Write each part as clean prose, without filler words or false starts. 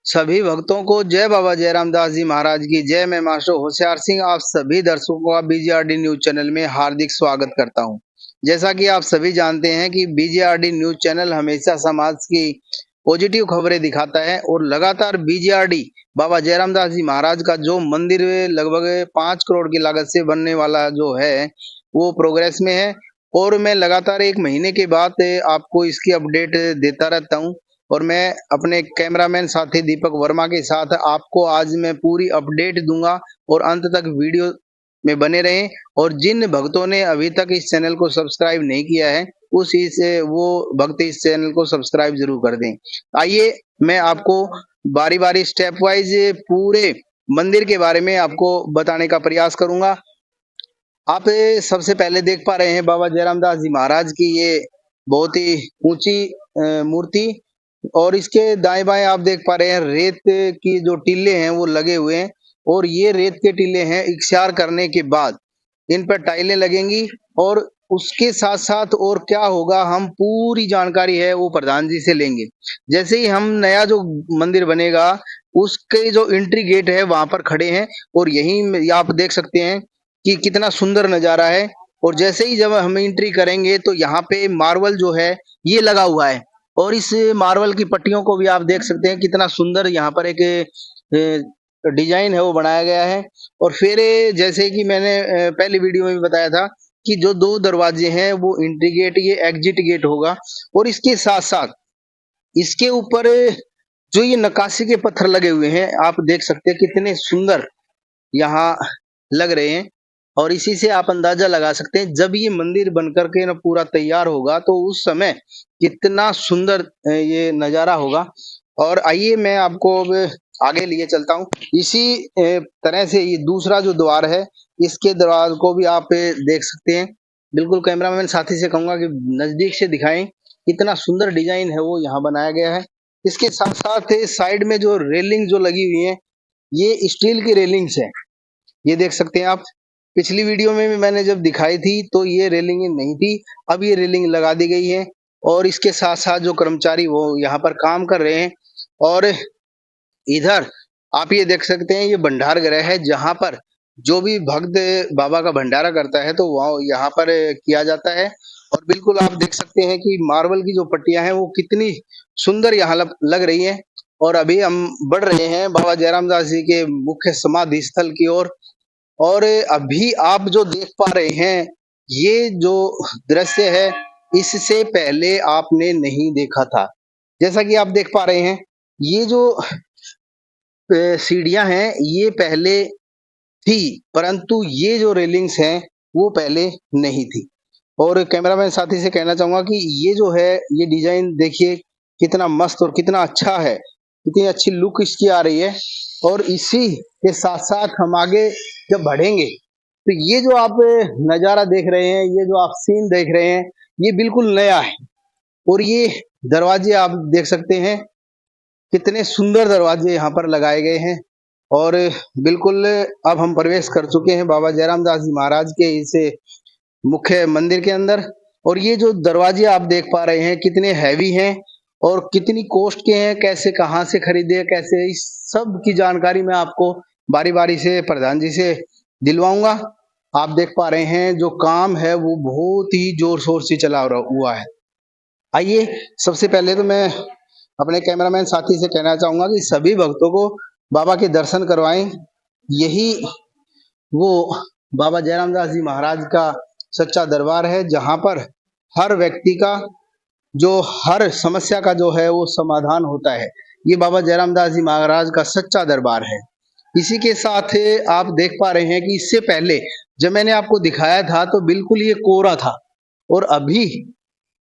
सभी भक्तों को जय बाबा जयराम दास जी महाराज की जय। मैं मास्टर होशियार सिंह आप सभी दर्शकों का बीजेआरडी न्यूज चैनल में हार्दिक स्वागत करता हूं। जैसा कि आप सभी जानते हैं कि बीजेआरडी न्यूज चैनल हमेशा समाज की पॉजिटिव खबरें दिखाता है और लगातार बीजेआरडी बाबा जयराम दास जी महाराज का जो मंदिर लगभग 5 करोड़ की लागत से बनने वाला जो है वो प्रोग्रेस में है। और मैं लगातार एक महीने के बाद आपको इसकी अपडेट देता रहता हूं। और मैं अपने कैमरामैन साथी दीपक वर्मा के साथ आपको आज मैं पूरी अपडेट दूंगा और अंत तक वीडियो में बने रहें। और जिन भक्तों ने अभी तक इस चैनल को सब्सक्राइब नहीं किया है उसी से वो भक्त इस चैनल को सब्सक्राइब जरूर कर दें। आइए मैं आपको बारी बारी स्टेप वाइज पूरे मंदिर के बारे में आपको बताने का प्रयास करूंगा। आप सबसे पहले देख पा रहे हैं बाबा जयराम दास जी महाराज की ये बहुत ही ऊंची मूर्ति। और इसके दाएं बाएं आप देख पा रहे हैं रेत की जो टीले हैं वो लगे हुए हैं। और ये रेत के टीले हैं, इक्शार करने के बाद इन पर टाइलें लगेंगी। और उसके साथ साथ और क्या होगा हम पूरी जानकारी है वो प्रधान जी से लेंगे। जैसे ही हम नया जो मंदिर बनेगा उसके जो एंट्री गेट है वहां पर खड़े हैं और यही आप देख सकते हैं कि कितना सुंदर नजारा है। और जैसे ही जब हम एंट्री करेंगे तो यहाँ पे मार्बल जो है ये लगा हुआ है और इस मार्बल की पट्टियों को भी आप देख सकते हैं कितना सुंदर यहाँ पर एक डिजाइन है वो बनाया गया है। और फिर जैसे कि मैंने पहली वीडियो में भी बताया था कि जो दो दरवाजे हैं वो एंट्री गेट ये एग्जिट गेट होगा। और इसके साथ साथ इसके ऊपर जो ये नक्काशी के पत्थर लगे हुए हैं आप देख सकते हैं कितने सुंदर यहाँ लग रहे हैं। और इसी से आप अंदाजा लगा सकते हैं जब ये मंदिर बनकर के ना पूरा तैयार होगा तो उस समय कितना सुंदर ये नजारा होगा। और आइए मैं आपको अब आगे लिए चलता हूँ। इसी तरह से ये दूसरा जो द्वार है इसके द्वार को भी आप देख सकते हैं। बिल्कुल कैमरामैन साथी से कहूंगा कि नजदीक से दिखाएं कितना सुंदर डिजाइन है वो यहाँ बनाया गया है। इसके साथ साथ साइड में जो रेलिंग जो लगी हुई है ये स्टील की रेलिंग्स है, ये देख सकते हैं आप। पिछली वीडियो में भी मैंने जब दिखाई थी तो ये रेलिंग नहीं थी, अब ये रेलिंग लगा दी गई है। और इसके साथ साथ जो कर्मचारी वो यहाँ पर काम कर रहे हैं। और इधर आप ये देख सकते हैं ये भंडार गृह है जहाँ पर जो भी भक्त बाबा का भंडारा करता है तो वह यहाँ पर किया जाता है। और बिल्कुल आप देख सकते हैं कि मार्बल की जो पट्टियां हैं वो कितनी सुंदर यहाँ लग रही है। और अभी हम बढ़ रहे हैं बाबा जयराम दास जी के मुख्य समाधि स्थल की ओर। और अभी आप जो देख पा रहे हैं ये जो दृश्य है इससे पहले आपने नहीं देखा था। जैसा कि आप देख पा रहे हैं ये जो सीढ़ियां हैं ये पहले थी परंतु ये जो रेलिंग्स हैं वो पहले नहीं थी। और कैमरामैन साथी से कहना चाहूंगा कि ये जो है ये डिजाइन देखिए कितना मस्त और कितना अच्छा है, कितनी अच्छी लुक इसकी आ रही है। और इसी के साथ साथ हम आगे जब बढ़ेंगे तो ये जो आप नजारा देख रहे हैं, ये जो आप सीन देख रहे हैं ये बिल्कुल नया है। और ये दरवाजे आप देख सकते हैं कितने सुंदर दरवाजे यहाँ पर लगाए गए हैं। और बिल्कुल अब हम प्रवेश कर चुके हैं बाबा जयराम दास जी महाराज के इस मुख्य मंदिर के अंदर। और ये जो दरवाजे आप देख पा रहे हैं कितने हैवी हैं और कितनी कॉस्ट के हैं, कैसे कहाँ से खरीदे कैसे, इस सब की जानकारी मैं आपको बारी बारी से प्रधान जी से दिलवाऊंगा। आप देख पा रहे हैं जो काम है वो बहुत ही जोर शोर से चला हुआ है। आइए सबसे पहले तो मैं अपने कैमरामैन साथी से कहना चाहूंगा कि सभी भक्तों को बाबा के दर्शन करवाएं। यही वो बाबा जयराम दास जी महाराज का सच्चा दरबार है जहां पर हर व्यक्ति का जो हर समस्या का जो है वो समाधान होता है। ये बाबा जयराम दास जी महाराज का सच्चा दरबार है। इसी के साथ आप देख पा रहे हैं कि इससे पहले जब मैंने आपको दिखाया था तो बिल्कुल ये कोरा था। और अभी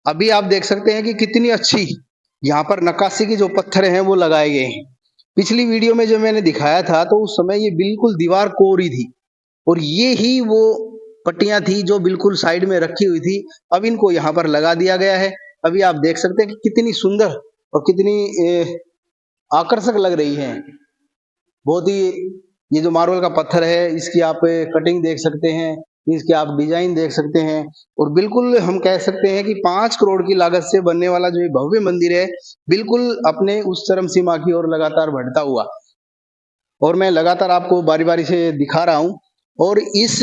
अभी आप देख सकते हैं कि कितनी अच्छी यहाँ पर नक्काशी के जो पत्थर हैं वो लगाए गए हैं। पिछली वीडियो में जो मैंने दिखाया था तो उस समय ये बिल्कुल दीवार कोरी थी और ये ही वो पट्टियां थी जो बिल्कुल साइड में रखी हुई थी। अब इनको यहाँ पर लगा दिया गया है। अभी आप देख सकते हैं कि कितनी सुंदर और कितनी आकर्षक लग रही है। बहुत ही ये जो मार्बल का पत्थर है इसकी आप कटिंग देख सकते हैं, इसके आप डिजाइन देख सकते हैं और बिल्कुल हम कह सकते हैं कि 5 करोड़ की लागत से बनने वाला जो ये भव्य मंदिर है, बिल्कुल अपने उस चरम सीमा की ओर लगातार बढ़ता हुआ, और मैं लगातार आपको बारी-बारी से दिखा रहा हूँ। और इस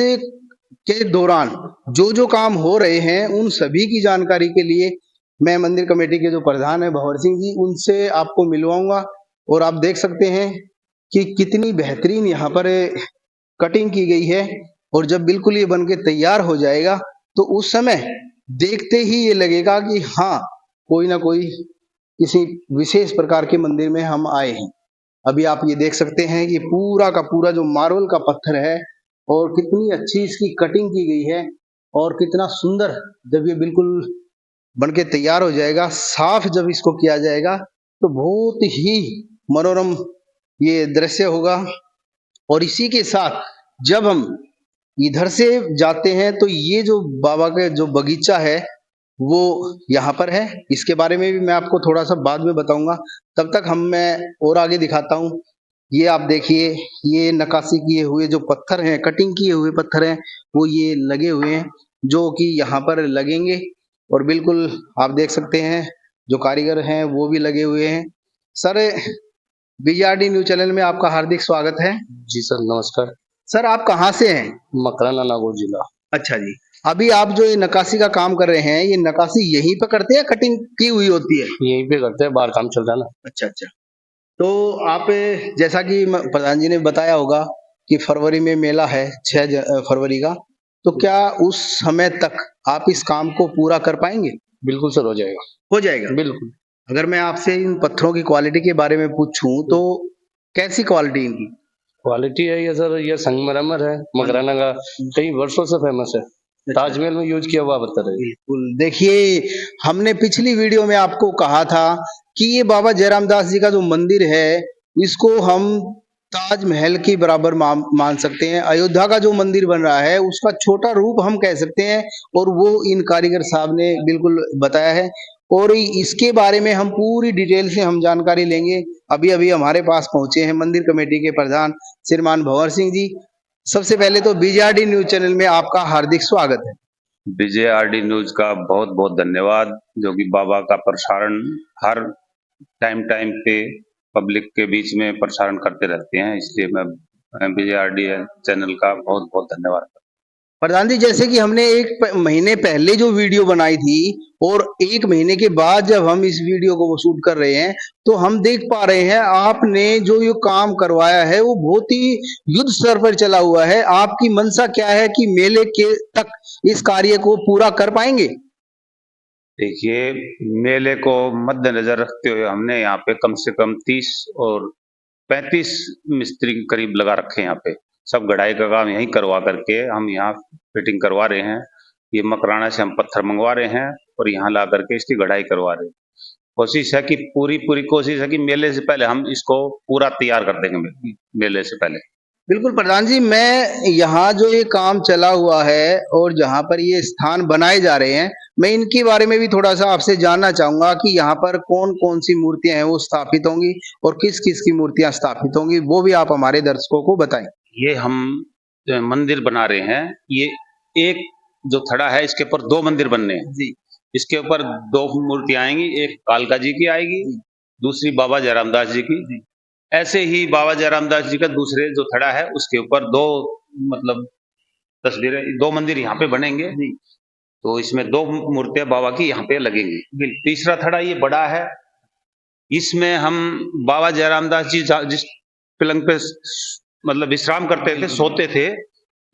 के दौरान जो काम हो रहे हैं उन सभी की जानकारी के लिए मैं मंदिर कमेटी के जो प्रधान है भंवर सिंह जी, उनसे आपको मिलवाऊंगा। और आप देख सकते हैं कि कितनी बेहतरीन यहाँ पर कटिंग की गई है। और जब बिल्कुल ये बन के तैयार हो जाएगा तो उस समय देखते ही ये लगेगा कि हाँ, कोई ना कोई किसी विशेष प्रकार के मंदिर में हम आए हैं। अभी आप ये देख सकते हैं कि पूरा का पूरा जो मार्बल का पत्थर है और कितनी अच्छी इसकी कटिंग की गई है और कितना सुंदर जब ये बिल्कुल बनके तैयार हो जाएगा, साफ जब इसको किया जाएगा तो बहुत ही मनोरम ये दृश्य होगा। और इसी के साथ जब हम इधर से जाते हैं तो ये जो बाबा का जो बगीचा है वो यहाँ पर है। इसके बारे में भी मैं आपको थोड़ा सा बाद में बताऊंगा। तब तक मैं और आगे दिखाता हूँ। ये आप देखिए, ये नक्काशी किए हुए जो पत्थर हैं, कटिंग किए हुए पत्थर हैं, वो ये लगे हुए हैं जो कि यहाँ पर लगेंगे। और बिल्कुल आप देख सकते हैं जो कारीगर हैं वो भी लगे हुए हैं। सर, बीजीआरडी न्यूज चैनल में आपका हार्दिक स्वागत है। जी सर, नमस्कार। सर, आप कहाँ से हैं? मकराना, नागौर जिला। अच्छा जी। अभी आप जो ये नक्काशी का काम कर रहे हैं, ये नक्काशी यहीं पे करते हैं, कटिंग की हुई होती है? यहीं पे करते हैं, बाहर काम चल रहा है ना। अच्छा अच्छा। तो आप, जैसा कि प्रधान जी ने बताया होगा कि फरवरी में मेला है, 6 फरवरी का, तो क्या उस समय तक आप इस काम को पूरा कर पाएंगे? बिल्कुल सर, हो जाएगा। हो जाएगा बिल्कुल। अगर मैं आपसे इन पत्थरों की क्वालिटी के बारे में पूछूं तो कैसी क्वालिटी इनकी? क्वालिटी है ये सर, ये संगमरमर है, मकराना का कई वर्षों से फेमस है। ताजमहल में यूज किया हुआ पत्थर है। बिल्कुल। देखिए, हमने पिछली वीडियो में आपको कहा था कि ये बाबा जयराम दास जी का जो मंदिर है, इसको हम ताजमहल के बराबर मान सकते हैं। अयोध्या का जो मंदिर बन रहा है उसका छोटा रूप हम कह सकते हैं, और वो इन कारीगर साहब ने बिल्कुल बताया है। और इसके बारे में हम पूरी डिटेल से हम जानकारी लेंगे। अभी अभी हमारे पास पहुंचे हैं मंदिर कमेटी के प्रधान श्रीमान भंवर सिंह जी। सबसे पहले तो बीजीआरडी न्यूज चैनल में आपका हार्दिक स्वागत है। बीजेआरडी न्यूज का बहुत बहुत धन्यवाद, जो कि बाबा का प्रसारण हर टाइम पे पब्लिक के बीच में प्रसारण करते रहते हैं, इसलिए मैं बीजेआरडी चैनल का बहुत बहुत धन्यवाद। प्रधान जी, जैसे कि हमने एक महीने पहले जो वीडियो बनाई थी और 1 महीने के बाद जब हम इस वीडियो को शूट कर रहे हैं, तो हम देख पा रहे हैं आपने जो ये काम करवाया है वो बहुत ही युद्ध स्तर पर चला हुआ है। आपकी मंशा क्या है कि मेले के तक इस कार्य को पूरा कर पाएंगे? देखिए, मेले को मद्देनजर रखते हुए हमने यहाँ पे कम से कम 30 और 35 मिस्त्री के करीब लगा रखे हैं। यहाँ पे सब गढ़ाई का काम यहीं करवा करके हम यहाँ फिटिंग करवा रहे हैं। ये मकराना से हम पत्थर मंगवा रहे हैं और यहाँ ला करके इसकी गढ़ाई करवा रहे हैं। कोशिश है कि पूरी कोशिश है कि मेले से पहले हम इसको पूरा तैयार कर देंगे, मेले से पहले। बिल्कुल प्रधान जी, मैं यहाँ जो ये काम चला हुआ है और जहाँ पर ये स्थान बनाए जा रहे हैं, मैं इनके बारे में भी थोड़ा सा आपसे जानना चाहूंगा कि यहाँ पर कौन कौन सी मूर्तियां हैं वो स्थापित होंगी और किस किस की मूर्तियां स्थापित होंगी, वो भी आप हमारे दर्शकों को बताएं। ये हम मंदिर बना रहे हैं, ये एक जो थड़ा है इसके ऊपर 2 मंदिर बनने हैं जी। इसके ऊपर 2 मूर्तियां आएंगी, एक कालका जी की आएगी, दूसरी बाबा जयराम दास जी की। ऐसे ही बाबा जयराम दास जी का दूसरे जो थड़ा है उसके ऊपर 2 मतलब तस्वीरें, 2 मंदिर यहाँ पे बनेंगे। तो इसमें 2 मूर्तियां बाबा की यहाँ पे लगेंगी। तीसरा थड़ा ये बड़ा है, इसमें हम बाबा जयराम दास जी जिस पलंग पे मतलब विश्राम करते थे, सोते थे,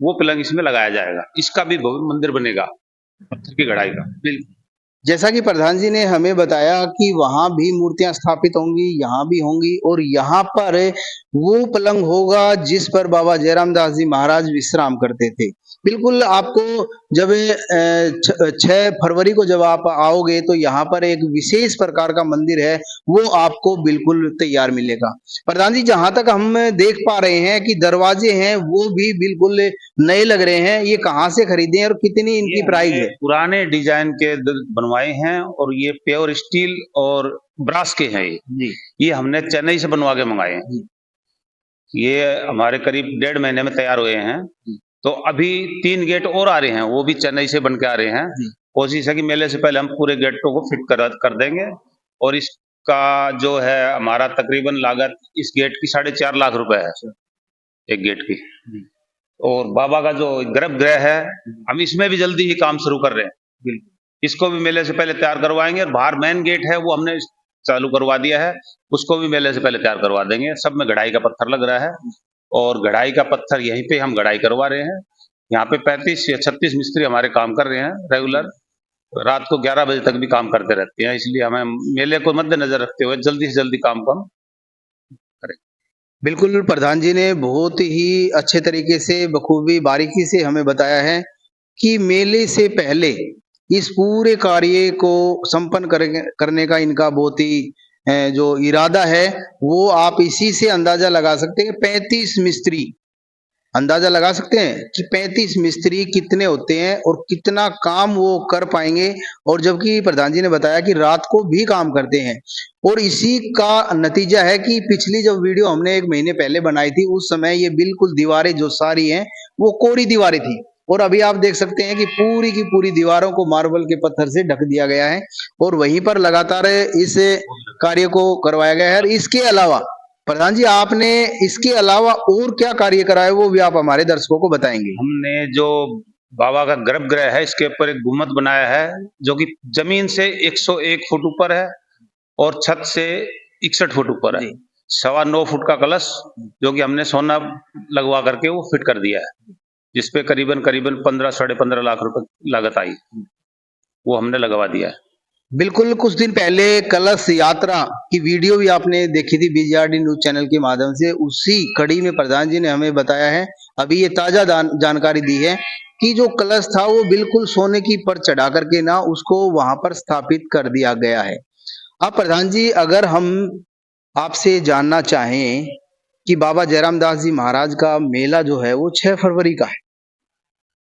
वो पलंग इसमें लगाया जाएगा। इसका भी भव्य मंदिर बनेगा पत्थर की गढ़ाई का। बिल्कुल। जैसा कि प्रधान जी ने हमें बताया कि वहां भी मूर्तियां स्थापित होंगी, यहाँ भी होंगी, और यहाँ पर वो पलंग होगा जिस पर बाबा जयराम दास जी महाराज विश्राम करते थे। बिल्कुल, आपको जब 6 फरवरी को जब आप आओगे तो यहाँ पर एक विशेष प्रकार का मंदिर है, वो आपको बिल्कुल तैयार मिलेगा। प्रधान जी, जहां तक हम देख पा रहे हैं कि दरवाजे हैं वो भी बिल्कुल नए लग रहे हैं, ये कहाँ से खरीदे हैं और कितनी इनकी प्राइस है? पुराने डिजाइन के बनवाए हैं और ये प्योर स्टील और ब्रास के हैं। ये हमने चेन्नई से बनवा के मंगाए हैं। ये हमारे करीब 1.5 महीने में तैयार हुए हैं। तो अभी 3 गेट और आ रहे हैं, वो भी चेन्नई से बन के आ रहे हैं। कोशिश है कि मेले से पहले हम पूरे गेटों को फिट कर देंगे। और इसका जो है हमारा तकरीबन लागत इस गेट की 4.5 लाख रुपए है, एक गेट की। और बाबा का जो गर्भगृह है, हम इसमें भी जल्दी ही काम शुरू कर रहे हैं। इसको भी मेले से पहले तैयार करवाएंगे। और बाहर मेन गेट है वो हमने चालू करवा दिया है, उसको भी मेले से पहले तैयार करवा देंगे। सब में गढ़ाई का पत्थर लग रहा है और गढ़ाई का पत्थर यहीं पे हम गढ़ाई करवा रहे हैं। यहाँ पे 35 या 36 मिस्त्री हमारे काम कर रहे हैं रेगुलर। रात को 11 बजे तक भी काम करते रहते हैं, इसलिए हमें मेले को मद्देनजर रखते हुए जल्दी से जल्दी काम को हम करें। बिल्कुल, प्रधान जी ने बहुत ही अच्छे तरीके से बखूबी बारीकी से हमें बताया है कि मेले से पहले इस पूरे कार्य को संपन्न करने का इनका बहुत ही जो इरादा है वो आप इसी से अंदाजा लगा सकते हैं। 35 मिस्त्री, अंदाजा लगा सकते हैं कि 35 मिस्त्री कितने होते हैं और कितना काम वो कर पाएंगे। और जबकि प्रधान जी ने बताया कि रात को भी काम करते हैं। और इसी का नतीजा है कि पिछली जब वीडियो हमने 1 महीने पहले बनाई थी उस समय ये बिल्कुल दीवारें जो सारी हैं वो कोरी दीवारें थी। और अभी आप देख सकते हैं कि पूरी की पूरी दीवारों को मार्बल के पत्थर से ढक दिया गया है और वहीं पर लगातार इस कार्य को करवाया गया है। और इसके अलावा प्रधान जी आपने इसके अलावा और क्या कार्य कराया वो भी आप हमारे दर्शकों को बताएंगे। हमने जो बाबा का गर्भगृह है इसके ऊपर एक गुम्मद बनाया है जो कि जमीन से 101 फुट ऊपर है और छत से 61 फुट ऊपर है। 9.25 फुट का कलश जो कि हमने सोना लगवा करके वो फिट कर दिया है, जिसपे करीबन 15 साढ़े 15 लाख रुपए लागत आई, वो हमने लगवा दिया है। बिल्कुल, कुछ दिन पहले कलश यात्रा की वीडियो भी आपने देखी थी बीजीआरडी न्यूज चैनल के माध्यम से। उसी कड़ी में प्रधान जी ने हमें बताया है, अभी ये ताजा जानकारी दी है कि जो कलश था वो बिल्कुल सोने की पर चढ़ा करके ना उसको वहां पर स्थापित कर दिया गया है। अब प्रधान जी अगर हम आपसे जानना चाहें कि बाबा जयराम दास जी महाराज का मेला जो है वो 6 फरवरी का है,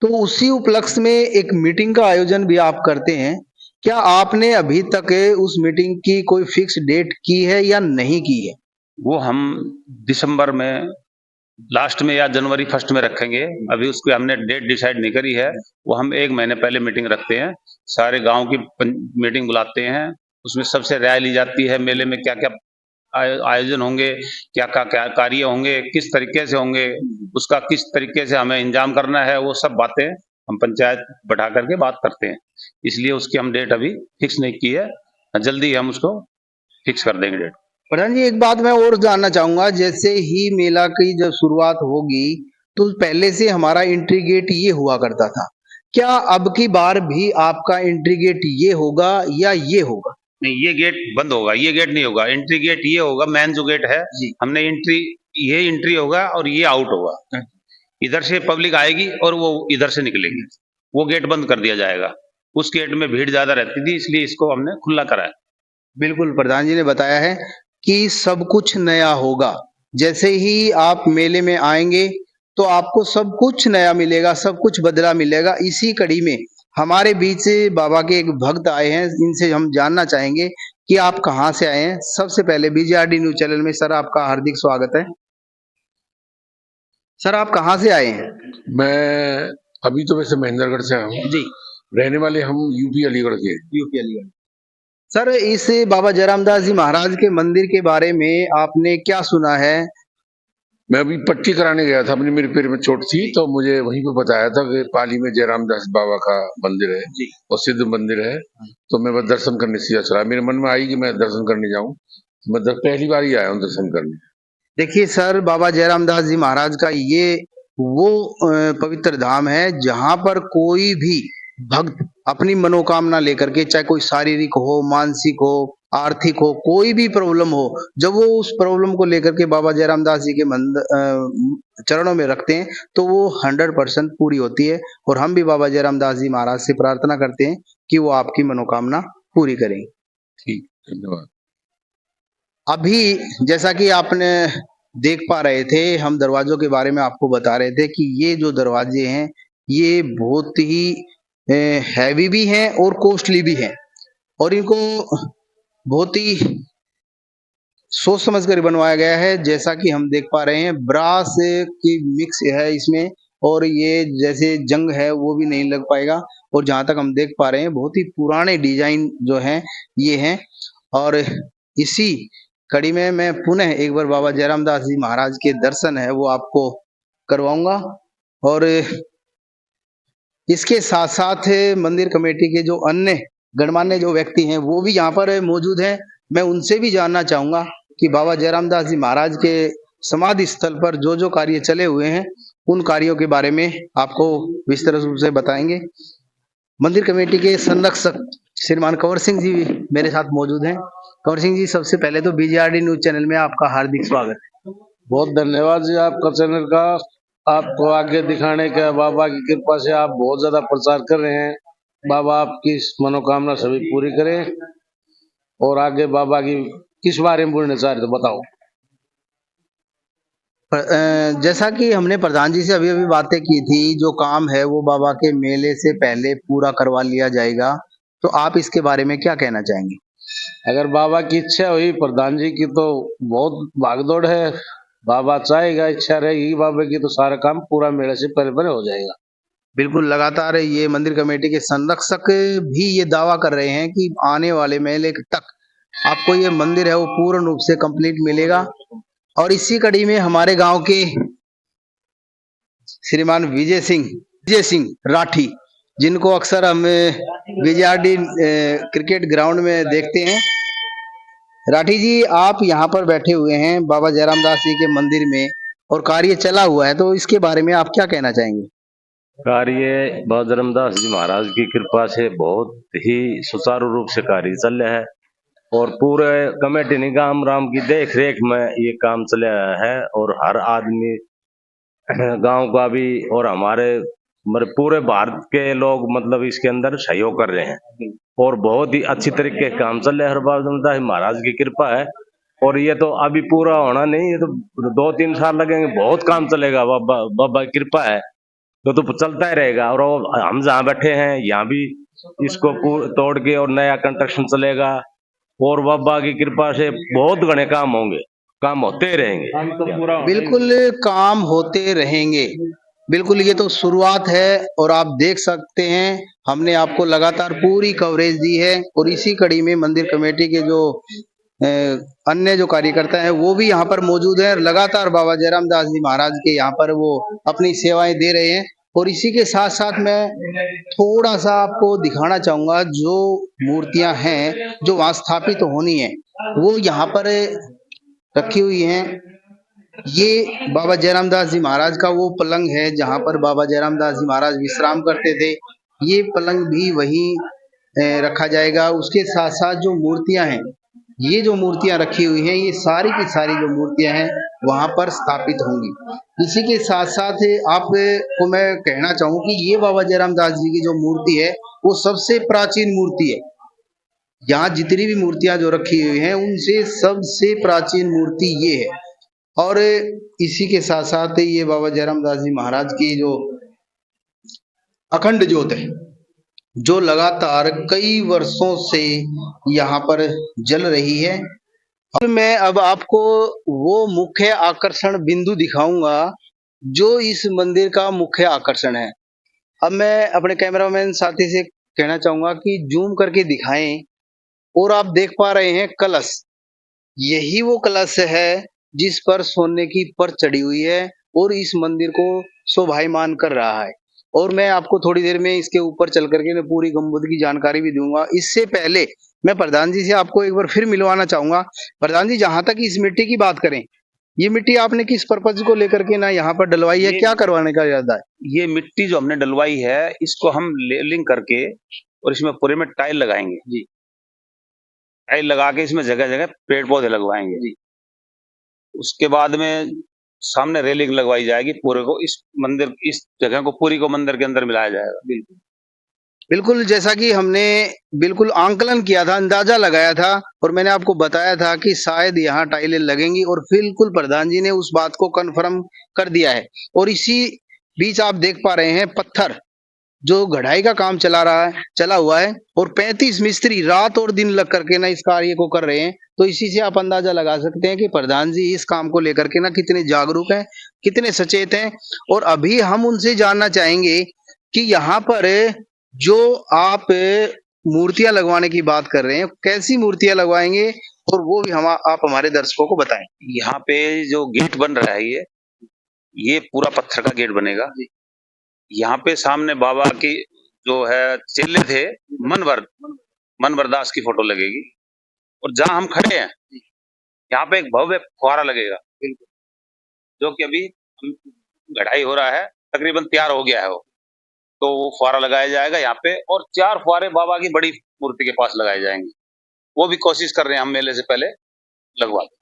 तो उसी उपलक्ष्य में एक मीटिंग का आयोजन भी आप करते हैं। क्या आपने अभी तक उस मीटिंग की कोई फिक्स डेट की है या नहीं की है? वो हम दिसंबर में लास्ट में या जनवरी 1 में रखेंगे। अभी उसकी हमने डेट डिसाइड नहीं करी है। वो हम 1 महीने पहले मीटिंग रखते हैं, सारे गांव की मीटिंग बुलाते हैं, उसमें सबसे राय ली जाती है मेले में क्या क्या आयोजन होंगे, क्या क्या कार्य होंगे, किस तरीके से होंगे, उसका किस तरीके से हमें इंजाम करना है, वो सब बातें हम पंचायत बैठा करके बात करते हैं। इसलिए उसकी हम डेट अभी फिक्स नहीं की है, जल्दी हम उसको फिक्स कर देंगे डेट। प्रधान जी एक बात मैं और जानना चाहूंगा, जैसे ही मेला की जब शुरुआत होगी तो पहले से हमारा एंट्री गेट ये हुआ करता था, क्या अब की बार भी आपका एंट्री गेट ये होगा या ये होगा? नहीं, ये गेट बंद होगा, ये गेट नहीं होगा। एंट्री गेट ये होगा, मेन जो गेट है हमने ये एंट्री होगा और ये आउट होगा। इधर से पब्लिक आएगी और वो इधर से निकलेगी, वो गेट बंद कर दिया जाएगा। उस गेट में भीड़ ज्यादा रहती थी, इसलिए इसको हमने खुला करा है। बिल्कुल, प्रधान जी ने बताया है कि सब कुछ नया होगा। जैसे ही आप मेले में आएंगे तो आपको सब कुछ नया मिलेगा, सब कुछ बदला मिलेगा। इसी कड़ी में हमारे बीच से बाबा के एक भक्त आए हैं, इनसे हम जानना चाहेंगे कि आप कहाँ से आए हैं। सबसे पहले बीजीआरडी न्यूज चैनल में सर आपका हार्दिक स्वागत है। सर आप कहाँ से आए हैं? मैं अभी तो वैसे महेंद्रगढ़ से आया हूँ जी, रहने वाले हम यूपी अलीगढ़ के। यूपी अलीगढ़। सर इस बाबा जयराम दास जी महाराज के मंदिर के बारे में आपने क्या सुना है? मैं अभी पट्टी कराने गया था, अपनी मेरे पैर में चोट थी तो मुझे वहीं पे बताया था कि पाली में जयराम दास बाबा का मंदिर है जी, और सिद्ध मंदिर है। तो मैं बस दर्शन करने सीधा चला, मेरे मन में आई कि मैं दर्शन करने जाऊं। मैं पहली बार ही आया हूँ दर्शन करने। देखिए सर, बाबा जयराम दास जी महाराज का ये वो पवित्र धाम है जहां पर कोई भी भक्त अपनी मनोकामना लेकर के, चाहे कोई शारीरिक हो, मानसिक हो, आर्थिक हो, कोई भी प्रॉब्लम हो, जब वो उस प्रॉब्लम को लेकर के बाबा जयराम दास जी के चरणों में रखते हैं तो वो 100% पूरी होती है। और हम भी बाबा जयराम दास जी महाराज से प्रार्थना करते हैं कि वो आपकी मनोकामना पूरी करें। ठीक, धन्यवाद। अभी जैसा कि आपने देख पा रहे थे, हम दरवाजों के बारे में आपको बता रहे थे कि ये जो दरवाजे हैं ये बहुत ही हैवी भी हैं और कॉस्टली भी हैं, और इनको बहुत ही सोच समझ कर बनवाया गया है। जैसा कि हम देख पा रहे हैं, ब्रास की मिक्स है इसमें, और ये जैसे जंग है वो भी नहीं लग पाएगा। और जहाँ तक हम देख पा रहे हैं बहुत ही पुराने डिजाइन जो हैं ये हैं। और इसी कड़ी में मैं पुनः एक बार बाबा जयराम दास जी महाराज के दर्शन है वो आपको करवाऊंगा। और इसके साथ साथ मंदिर कमेटी के जो अन्य गणमान्य जो व्यक्ति हैं वो भी यहाँ पर मौजूद हैं। मैं उनसे भी जानना चाहूंगा कि बाबा जयराम दास जी महाराज के समाधि स्थल पर जो जो कार्य चले हुए हैं उन कार्यों के बारे में आपको विस्तृत रूप से बताएंगे। मंदिर कमेटी के संरक्षक श्रीमान कंवर सिंह जी भी मेरे साथ मौजूद हैं। कंवर सिंह जी, सबसे पहले तो बीजेआरडी न्यूज चैनल में आपका हार्दिक स्वागत है। बहुत धन्यवाद जी आपका चैनल का, आपको आगे दिखाने का बाबा की कृपा से आप बहुत ज्यादा प्रचार कर रहे हैं। बाबा आपकी इस मनोकामना सभी पूरी करें। और आगे बाबा की किस बारे में बोलना चाह रहे तो बताओ। जैसा कि हमने प्रधान जी से अभी अभी बातें की थी, जो काम है वो बाबा के मेले से पहले पूरा करवा लिया जाएगा, तो आप इसके बारे में क्या कहना चाहेंगे? अगर बाबा की इच्छा हुई प्रधान जी की तो बहुत भागदौड़ है। बाबा चाहेगा, इच्छा रहेगी बाबा की तो सारा काम पूरा मेले से पहले पहले हो जाएगा। बिल्कुल, लगातार ये मंदिर कमेटी के संरक्षक भी ये दावा कर रहे हैं कि आने वाले मेले तक आपको ये मंदिर है वो पूर्ण रूप से कंप्लीट मिलेगा। और इसी कड़ी में हमारे गांव के श्रीमान विजय सिंह राठी, जिनको अक्सर हम बीजेआरडी क्रिकेट ग्राउंड में देखते हैं। राठी जी, आप यहाँ पर बैठे हुए हैं बाबा जयराम दास जी के मंदिर में और कार्य चला हुआ है, तो इसके बारे में आप क्या कहना चाहेंगे? कार्य बाबा जयराम दास जी महाराज की कृपा से बहुत ही सुचारू रूप से कार्य चल रहा है और पूरे कमेटी निगम राम की देख रेख में ये काम चल रहा है। और हर आदमी गांव का भी और हमारे पूरे भारत के लोग मतलब इसके अंदर सहयोग कर रहे हैं और बहुत ही अच्छी तरीके से काम चल रहा है। हर बाबा जयराम दास महाराज की कृपा है और ये तो अभी पूरा होना नहीं, ये तो 2-3 साल लगेंगे। बहुत काम चलेगा, बाबा की कृपा है तो चलता ही रहेगा। और हम जहाँ बैठे हैं यहाँ भी इसको तोड़ के और नया कंस्ट्रक्शन चलेगा और बाबा की कृपा से बहुत घने काम होंगे, काम होते रहेंगे। बिल्कुल, काम होते रहेंगे। बिल्कुल, ये तो शुरुआत है और आप देख सकते हैं हमने आपको लगातार पूरी कवरेज दी है। और इसी कड़ी में मंदिर कमेटी के जो अन्य जो कार्यकर्ता हैं वो भी यहाँ पर मौजूद हैं। लगातार बाबा जयराम दास जी महाराज के यहाँ पर वो अपनी सेवाएं दे रहे हैं। और इसी के साथ साथ मैं थोड़ा सा आपको दिखाना चाहूंगा, जो मूर्तियां हैं जो वहां स्थापित होनी है वो यहाँ पर रखी हुई हैं। ये बाबा जयराम दास जी महाराज का वो पलंग है जहाँ पर बाबा जयराम दास जी महाराज विश्राम करते थे। ये पलंग भी वहीं रखा जाएगा। उसके साथ साथ जो मूर्तियां हैं, ये जो मूर्तियां रखी हुई हैं, ये सारी की सारी जो मूर्तियां हैं वहां पर स्थापित होंगी। इसी के साथ साथ आपको मैं कहना चाहूँ कि ये बाबा जयराम दास जी की जो मूर्ति है वो सबसे प्राचीन मूर्ति है। यहाँ जितनी भी मूर्तियां जो रखी हुई हैं उनसे सबसे प्राचीन मूर्ति ये है। और इसी के साथ साथ ये बाबा जयराम दास जी महाराज की जो अखंड ज्योत है, जो लगातार कई वर्षों से यहाँ पर जल रही है। और मैं अब आपको वो मुख्य आकर्षण बिंदु दिखाऊंगा जो इस मंदिर का मुख्य आकर्षण है। अब मैं अपने कैमरामैन साथी से कहना चाहूंगा कि जूम करके दिखाएं। और आप देख पा रहे हैं कलश, यही वो कलश है जिस पर सोने की पर चढ़ी हुई है और इस मंदिर को शोभायमान कर रहा है। और मैं आपको थोड़ी देर में इसके ऊपर चल करके मैं पूरी गंबद की जानकारी भी दूंगा। इससे पहले मैं प्रधान जी से आपको एक बार फिर मिलवाना चाहूंगा। प्रधान जी, जहां तक इस मिट्टी की बात करें, ये मिट्टी आपने किस पर्पज को लेकर के ना यहाँ पर डलवाई है, क्या करवाने का इरादा है? ये मिट्टी जो हमने डलवाई है इसको हम लेवलिंग करके और इसमें पूरे में टाइल लगाएंगे जी। टाइल लगा के इसमें जगह जगह पेड़ पौधे लगवाएंगे जी। उसके बाद में सामने रेलिंग लगवाई जाएगी। पूरे को इस मंदिर, इस जगह को पूरी को मंदिर के अंदर मिलाया जाएगा। बिल्कुल बिल्कुल, जैसा कि हमने बिल्कुल आंकलन किया था, अंदाजा लगाया था और मैंने आपको बताया था कि शायद यहाँ टाइलें लगेंगी और बिल्कुल प्रधान जी ने उस बात को कन्फर्म कर दिया है। और इसी बीच आप देख पा रहे हैं पत्थर, जो घड़ाई का काम चला हुआ है, और 35 मिस्त्री रात और दिन लग करके ना इस कार्य को कर रहे हैं। तो इसी से आप अंदाजा लगा सकते हैं कि प्रधान जी इस काम को लेकर के ना कितने जागरूक हैं, कितने सचेत हैं। और अभी हम उनसे जानना चाहेंगे कि यहाँ पर जो आप मूर्तियां लगवाने की बात कर रहे हैं, कैसी मूर्तियां लगवाएंगे, और वो भी आप हमारे दर्शकों को बताएं। यहाँ पे जो गेट बन रहा है ये पूरा पत्थर का गेट बनेगा। यहाँ पे सामने बाबा की जो है चेले थे मनवर दास की फोटो लगेगी, और जहाँ हम खड़े हैं यहाँ पे एक भव्य फुहारा लगेगा, जो कि अभी गढ़ाई हो रहा है, तकरीबन तैयार हो गया है वो। तो वो फुहारा लगाया जाएगा यहाँ पे, और 4 फुहारे बाबा की बड़ी मूर्ति के पास लगाए जाएंगे। वो भी कोशिश कर रहे हैं हम मेले से पहले लगवा दें।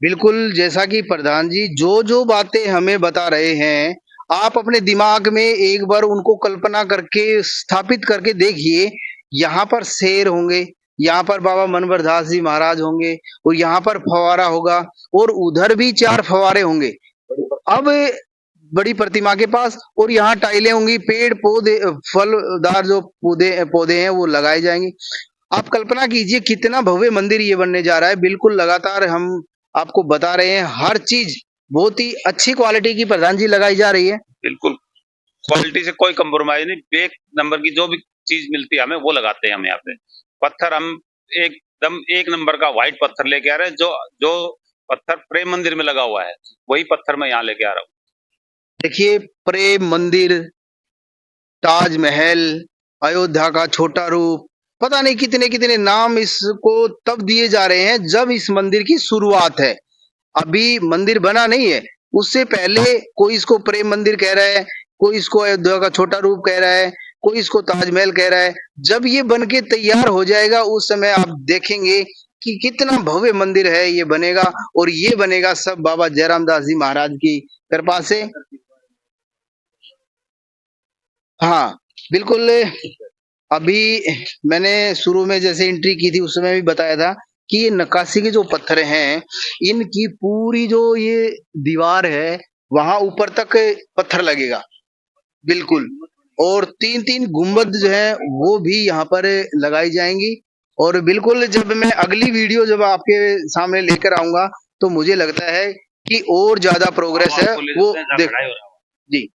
बिल्कुल, जैसा कि प्रधान जी जो जो बातें हमें बता रहे हैं, आप अपने दिमाग में एक बार उनको कल्पना करके स्थापित करके देखिए। यहाँ पर शेर होंगे, यहाँ पर बाबा मनवर दास जी महाराज होंगे, और यहाँ पर फवारा होगा, और उधर भी 4 फवारे होंगे अब बड़ी प्रतिमा के पास, और यहाँ टाइलें होंगी, पेड़ पौधे फलदार जो पौधे हैं वो लगाए जाएंगे। आप कल्पना कीजिए कितना भव्य मंदिर ये बनने जा रहा है। बिल्कुल लगातार हम आपको बता रहे हैं, हर चीज बहुत ही अच्छी क्वालिटी की प्रधान जी लगाई जा रही है। बिल्कुल क्वालिटी से कोई कंप्रोमाइज नहीं, एक नंबर की जो भी चीज मिलती है हमें वो लगाते हैं हम यहाँ पे। पत्थर हम एकदम 1 नंबर का व्हाइट पत्थर लेके आ रहे हैं, जो पत्थर प्रेम मंदिर में लगा हुआ है वही पत्थर मैं यहाँ लेके आ रहा हूँ। देखिए, प्रेम मंदिर, ताजमहल, अयोध्या का छोटा रूप, पता नहीं कितने कितने नाम इसको तब दिए जा रहे हैं जब इस मंदिर की शुरुआत है। अभी मंदिर बना नहीं है, उससे पहले कोई इसको प्रेम मंदिर कह रहा है, कोई इसको अयोध्या का छोटा रूप कह रहा है, कोई इसको ताजमहल कह रहा है। जब ये बन के तैयार हो जाएगा उस समय आप देखेंगे कि कितना भव्य मंदिर है ये बनेगा, और ये बनेगा सब बाबा जयराम दास जी महाराज की कृपा से। हाँ बिल्कुल, अभी मैंने शुरू में जैसे एंट्री की थी उस समय भी बताया था कि ये नक्काशी के जो पत्थर हैं, इनकी पूरी जो ये दीवार है वहां ऊपर तक पत्थर लगेगा बिल्कुल, और 3-3 गुंबद जो है वो भी यहाँ पर लगाई जाएंगी। और बिल्कुल जब मैं अगली वीडियो जब आपके सामने लेकर आऊंगा तो मुझे लगता है कि और ज्यादा प्रोग्रेस है वो देख जी।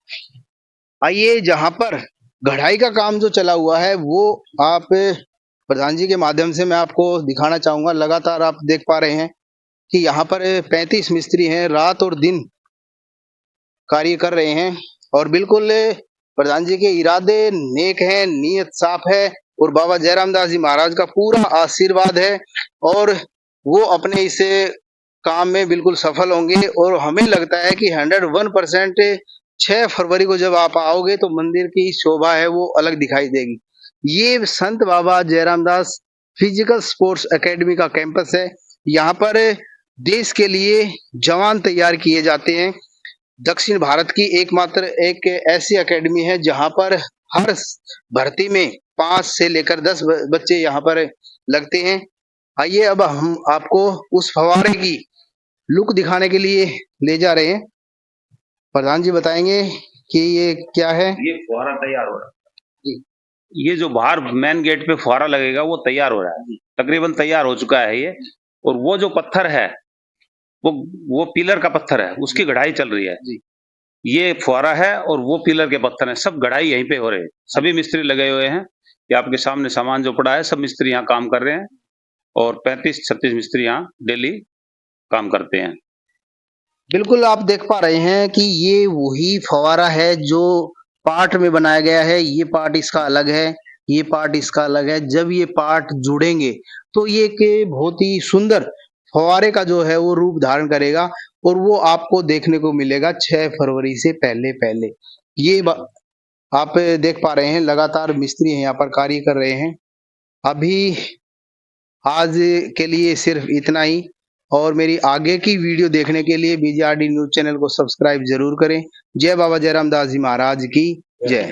आइए, जहां पर घड़ाई का काम जो चला हुआ है वो आप प्रधान जी के माध्यम से मैं आपको दिखाना चाहूंगा। लगातार आप देख पा रहे हैं कि यहाँ पर 35 मिस्त्री हैं, रात और दिन कार्य कर रहे हैं, और बिल्कुल प्रधान जी के इरादे नेक हैं, नीयत साफ है, और बाबा जयराम दास जी महाराज का पूरा आशीर्वाद है, और वो अपने इस काम में बिल्कुल सफल होंगे। और हमें लगता है कि 101% 6 फरवरी को जब आप आओगे तो मंदिर की शोभा है वो अलग दिखाई देगी। ये संत बाबा जयराम दास फिजिकल स्पोर्ट्स एकेडमी का कैंपस है। यहाँ पर देश के लिए जवान तैयार किए जाते हैं। दक्षिण भारत की एकमात्र एक ऐसी एकेडमी है जहाँ पर हर भर्ती में 5 से लेकर 10 बच्चे यहाँ पर लगते हैं। आइए, अब हम आपको उस फवारे की लुक दिखाने के लिए ले जा रहे हैं। प्रधान जी बताएंगे कि ये क्या है। ये फुहारा तैयार हो रहा है, ये जो बाहर मेन गेट पे फुहारा लगेगा वो तैयार हो रहा है, तकरीबन तैयार हो चुका है ये। और वो जो पत्थर है वो पिलर का पत्थर है, उसकी गढ़ाई चल रही है। ये फुहारा है और वो पिलर के पत्थर है, सब गढ़ाई यहीं पे हो रहे हैं। सभी मिस्त्री लगे हुए हैं, ये आपके सामने सामान जो पड़ा है सब मिस्त्री यहाँ काम कर रहे हैं, और 35-36 मिस्त्री यहाँ डेली काम करते हैं। बिल्कुल, आप देख पा रहे हैं कि ये वही फवारा है जो पार्ट में बनाया गया है। ये पार्ट इसका अलग है, ये पार्ट इसका अलग है। जब ये पार्ट जुड़ेंगे तो ये एक बहुत ही सुंदर फवारे का जो है वो रूप धारण करेगा, और वो आपको देखने को मिलेगा 6 फरवरी से पहले पहले। ये आप देख पा रहे हैं, लगातार मिस्त्री यहाँ पर कार्य कर रहे हैं। अभी आज के लिए सिर्फ इतना ही, और मेरी आगे की वीडियो देखने के लिए BJRD न्यूज चैनल को सब्सक्राइब जरूर करें। जय बाबा जयराम दास जी महाराज की जय।